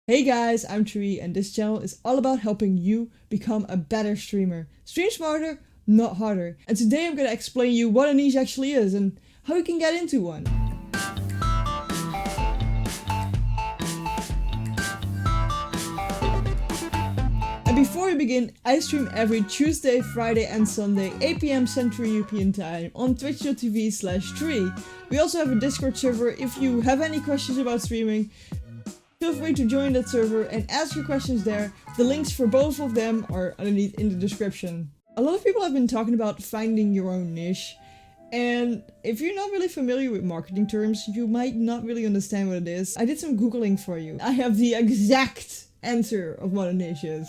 Hey guys, I'm Trui and this channel is all about helping you become a better streamer. Stream smarter, not harder. And today I'm gonna explain you what a niche actually is and how you can get into one. And before we begin, I stream every Tuesday, Friday and Sunday, 8 PM Central European Time on twitch.tv/Trui. We also have a Discord server. If you have any questions about streaming, feel free to join that server and ask your questions there. The links for both of them are underneath in the description. A lot of people have been talking about finding your own niche. And if you're not really familiar with marketing terms, you might not really understand what it is. I did some Googling for you. I have the exact answer of what a niche is.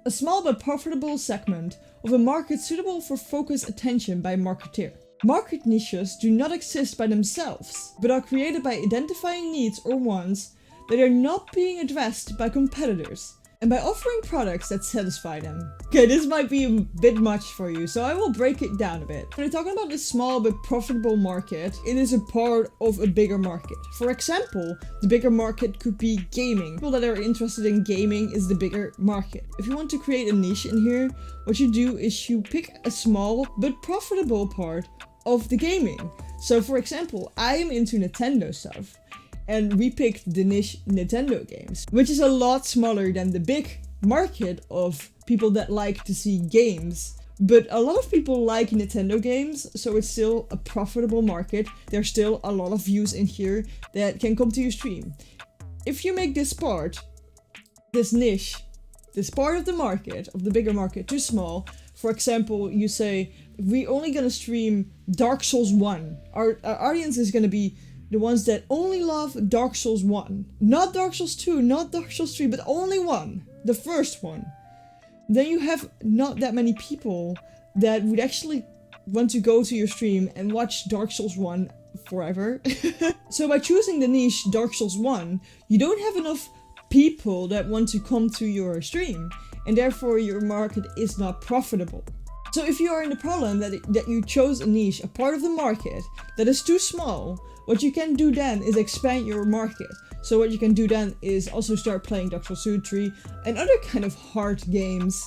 A small but profitable segment of a market suitable for focused attention by a marketeer. Market niches do not exist by themselves, but are created by identifying needs or wants that are not being addressed by competitors, and by offering products that satisfy them. Okay, this might be a bit much for you, so I will break it down a bit. When we're talking about this small but profitable market, it is a part of a bigger market. For example, the bigger market could be gaming. People that are interested in gaming is the bigger market. If you want to create a niche in here, what you do is you pick a small but profitable part of the gaming. So for example, I am into Nintendo stuff. And we picked the niche Nintendo games, which is a lot smaller than the big market of people that like to see games. But a lot of people like Nintendo games, so it's still a profitable market. There's still a lot of views in here that can come to your stream. If you make this part, this niche, this part of the market, of the bigger market, too small, for example, you say, we're only gonna stream Dark Souls 1. Our audience is gonna be the ones that only love Dark Souls 1. Not Dark Souls 2, not Dark Souls 3, but only 1. The first one. Then you have not that many people that would actually want to go to your stream and watch Dark Souls 1 forever. So by choosing the niche Dark Souls 1, you don't have enough people that want to come to your stream, and therefore your market is not profitable. So if you are in the problem that you chose a niche, a part of the market that is too small, what you can do then is expand your market. So what you can do then is also start playing Dark Souls 2, 3 and other kind of hard games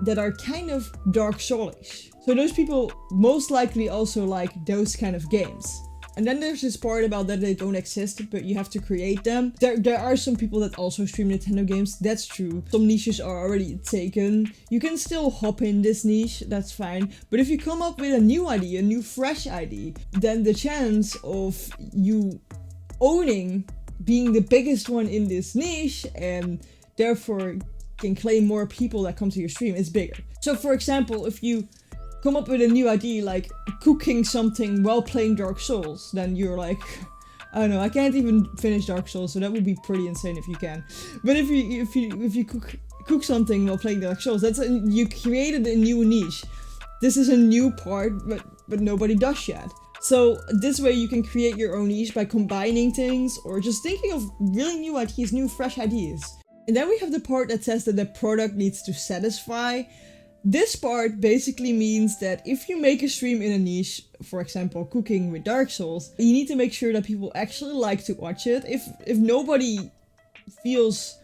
that are kind of Dark Souls-ish. So those people most likely also like those kind of games. And then there's this part about that they don't exist, but you have to create them. There are some people that also stream Nintendo games, that's true. Some niches are already taken. You can still hop in this niche, that's fine. But if you come up with a new idea, a new fresh idea, then the chance of you owning, being the biggest one in this niche, and therefore can claim more people that come to your stream is bigger. So for example, if you come up with a new idea like cooking something while playing Dark Souls, then you're like, I don't know, I can't even finish Dark Souls, so that would be pretty insane if you can. But if you cook something while playing Dark Souls, you created a new niche. This is a new part, but nobody does yet. So this way you can create your own niche by combining things or just thinking of really new ideas, new fresh ideas. And then we have the part that says that the product needs to satisfy. This part basically means that if you make a stream in a niche, for example cooking with Dark Souls, you need to make sure that people actually like to watch it. If nobody feels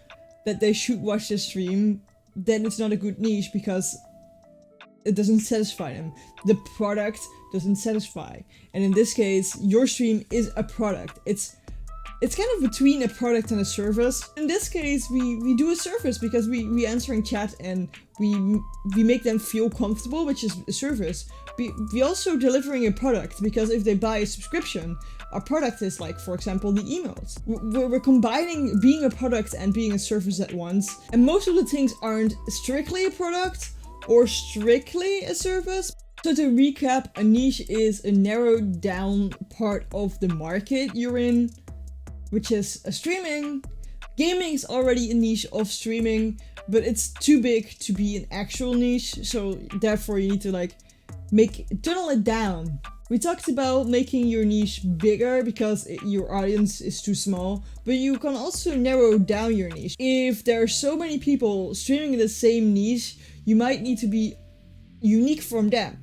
that they should watch the stream, then it's not a good niche because it doesn't satisfy them. The product doesn't satisfy. And in this case, your stream is a product. It's kind of between a product and a service. In this case, we do a service because we answer in chat and we make them feel comfortable, which is a service. We also delivering a product because if they buy a subscription, our product is like, for example, the emails. We're combining being a product and being a service at once. And most of the things aren't strictly a product or strictly a service. So to recap, a niche is a narrowed down part of the market you're in, which is streaming. Gaming is already a niche of streaming, but it's too big to be an actual niche, so therefore you need to like tunnel it down. We talked about making your niche bigger because your audience is too small, but you can also narrow down your niche. If there are so many people streaming in the same niche, you might need to be unique from them.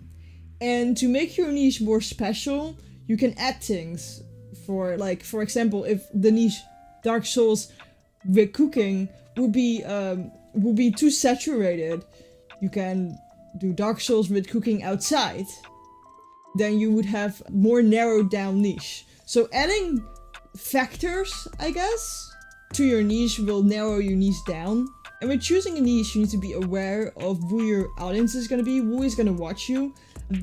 And to make your niche more special, you can add things. For example, if the niche Dark Souls with cooking would be too saturated. You can do Dark Souls with cooking outside. Then you would have more narrowed down niche. So adding factors, I guess, to your niche will narrow your niche down. And when choosing a niche, you need to be aware of who your audience is going to be, who is going to watch you.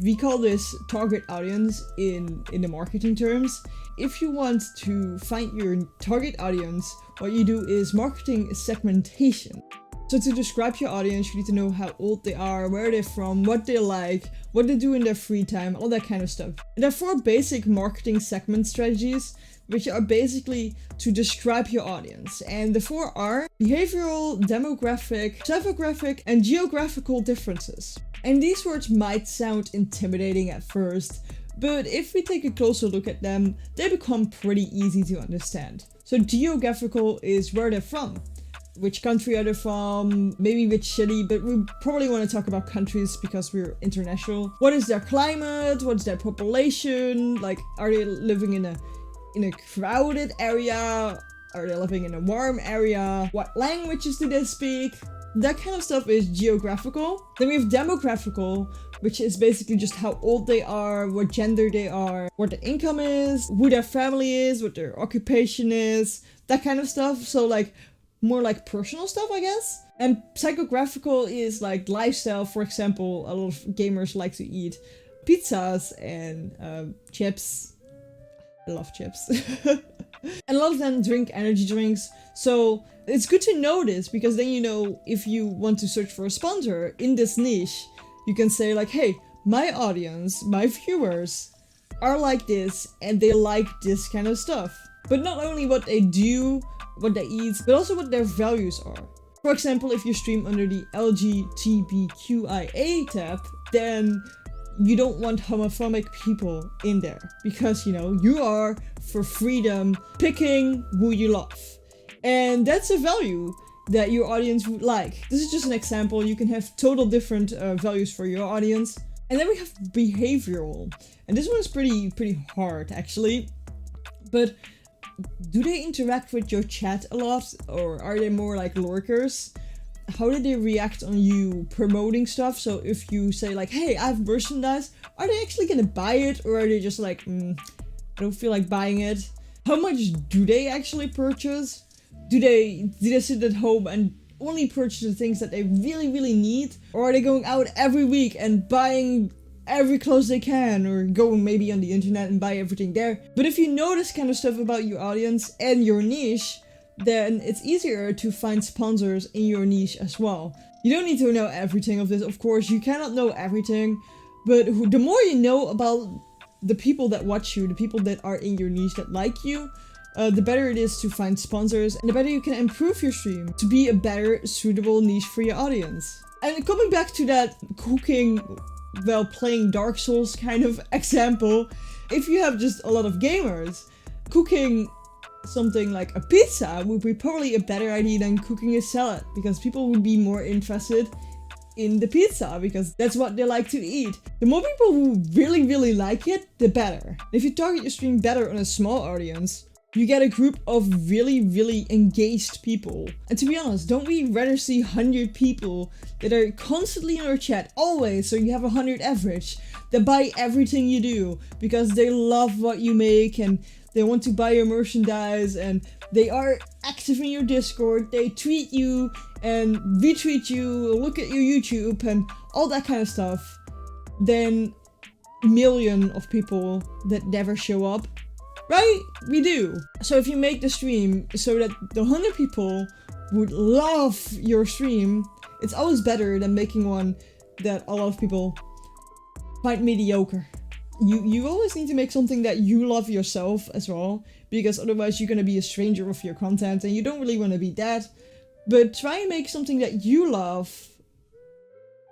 We call this target audience in the marketing terms. If you want to find your target audience, what you do is marketing segmentation. So to describe your audience, you need to know how old they are, where they're from, what they like, what they do in their free time, all that kind of stuff. And there are 4 basic marketing segment strategies, which are basically to describe your audience. And the 4 are behavioral, demographic, psychographic, and geographical differences. And these words might sound intimidating at first, but if we take a closer look at them, they become pretty easy to understand. So geographical is where they're from. Which country are they from, maybe which city, but we probably want to talk about countries because we're international. What is their climate? What's their population? Like, are they living in a crowded area? Are they living in a warm area? What languages do they speak? That kind of stuff is geographical. Then we have demographical, which is basically just how old they are, what gender they are, what their income is, who their family is, what their occupation is, that kind of stuff. So like, more like personal stuff, I guess. And psychographical is like lifestyle. For example, a lot of gamers like to eat pizzas and chips. I love chips. And a lot of them drink energy drinks. So it's good to know this, because then you know if you want to search for a sponsor in this niche, you can say like, hey, my audience, my viewers are like this and they like this kind of stuff. But not only what they do, what they eat, but also what their values are. For example, if you stream under the LGBTQIA tab, then you don't want homophobic people in there, because you know you are for freedom picking who you love, and that's a value that your audience would like. This is just an example. You can have total different values for your audience. And then we have behavioral, and this one's pretty hard actually, but do they interact with your chat a lot, or are they more like lurkers? How do they react on you promoting stuff? So if you say like, hey, I have merchandise, are they actually gonna buy it, or are they just like, I don't feel like buying it? How much do they actually purchase? Do they sit at home and only purchase the things that they really need? Or are they going out every week and buying every clothes they can, or going maybe on the internet and buy everything there? But if you know this kind of stuff about your audience and your niche, then it's easier to find sponsors in your niche as well. You don't need to know everything of this, of course. You cannot know everything, but the more you know about the people that watch you, the people that are in your niche that like you, the better it is to find sponsors, and the better you can improve your stream to be a better suitable niche for your audience. And coming back to that cooking while playing Dark Souls kind of example, if you have just a lot of gamers, cooking something like a pizza would be probably a better idea than cooking a salad, because people would be more interested in the pizza because that's what they like to eat. The more people who really like it, the better. If you target your stream better on a small audience, you get a group of really engaged people. And to be honest, don't we rather see 100 people that are constantly in our chat, always, so you have 100 average, that buy everything you do because they love what you make and they want to buy your merchandise, and they are active in your Discord, they tweet you and retweet you, look at your YouTube and all that kind of stuff, then million of people that never show up. Right? We do. So if you make the stream so that the 100 people would love your stream, it's always better than making one that a lot of people find mediocre. You always need to make something that you love yourself as well, because otherwise you're gonna be a stranger with your content and you don't really want to be that. But try and make something that you love,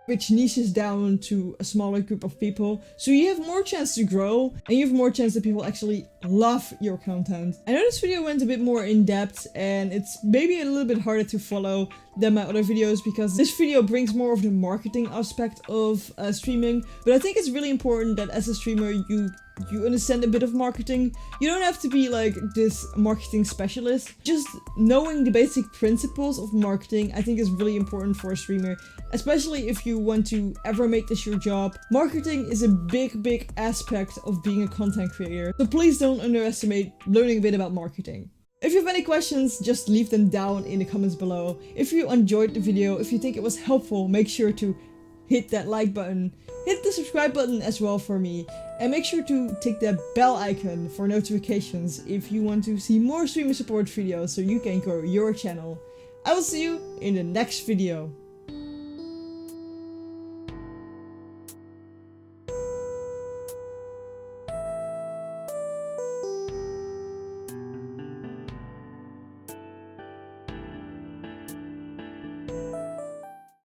which niches down to a smaller group of people, so you have more chance to grow and you have more chance that people actually love your content. I know this video went a bit more in depth and it's maybe a little bit harder to follow than my other videos because this video brings more of the marketing aspect of streaming, but I think it's really important that as a streamer you understand a bit of marketing. You don't have to be like this marketing specialist. Just knowing the basic principles of marketing I think is really important for a streamer, especially if you want to ever make this your job. Marketing is a big aspect of being a content creator, so please don't underestimate learning a bit about marketing. If you have any questions, just leave them down in the comments below. If you enjoyed the video, if you think it was helpful, make sure to hit that like button, hit the subscribe button as well for me, and make sure to tick that bell icon for notifications if you want to see more streamer support videos so you can grow your channel. I will see you in the next video.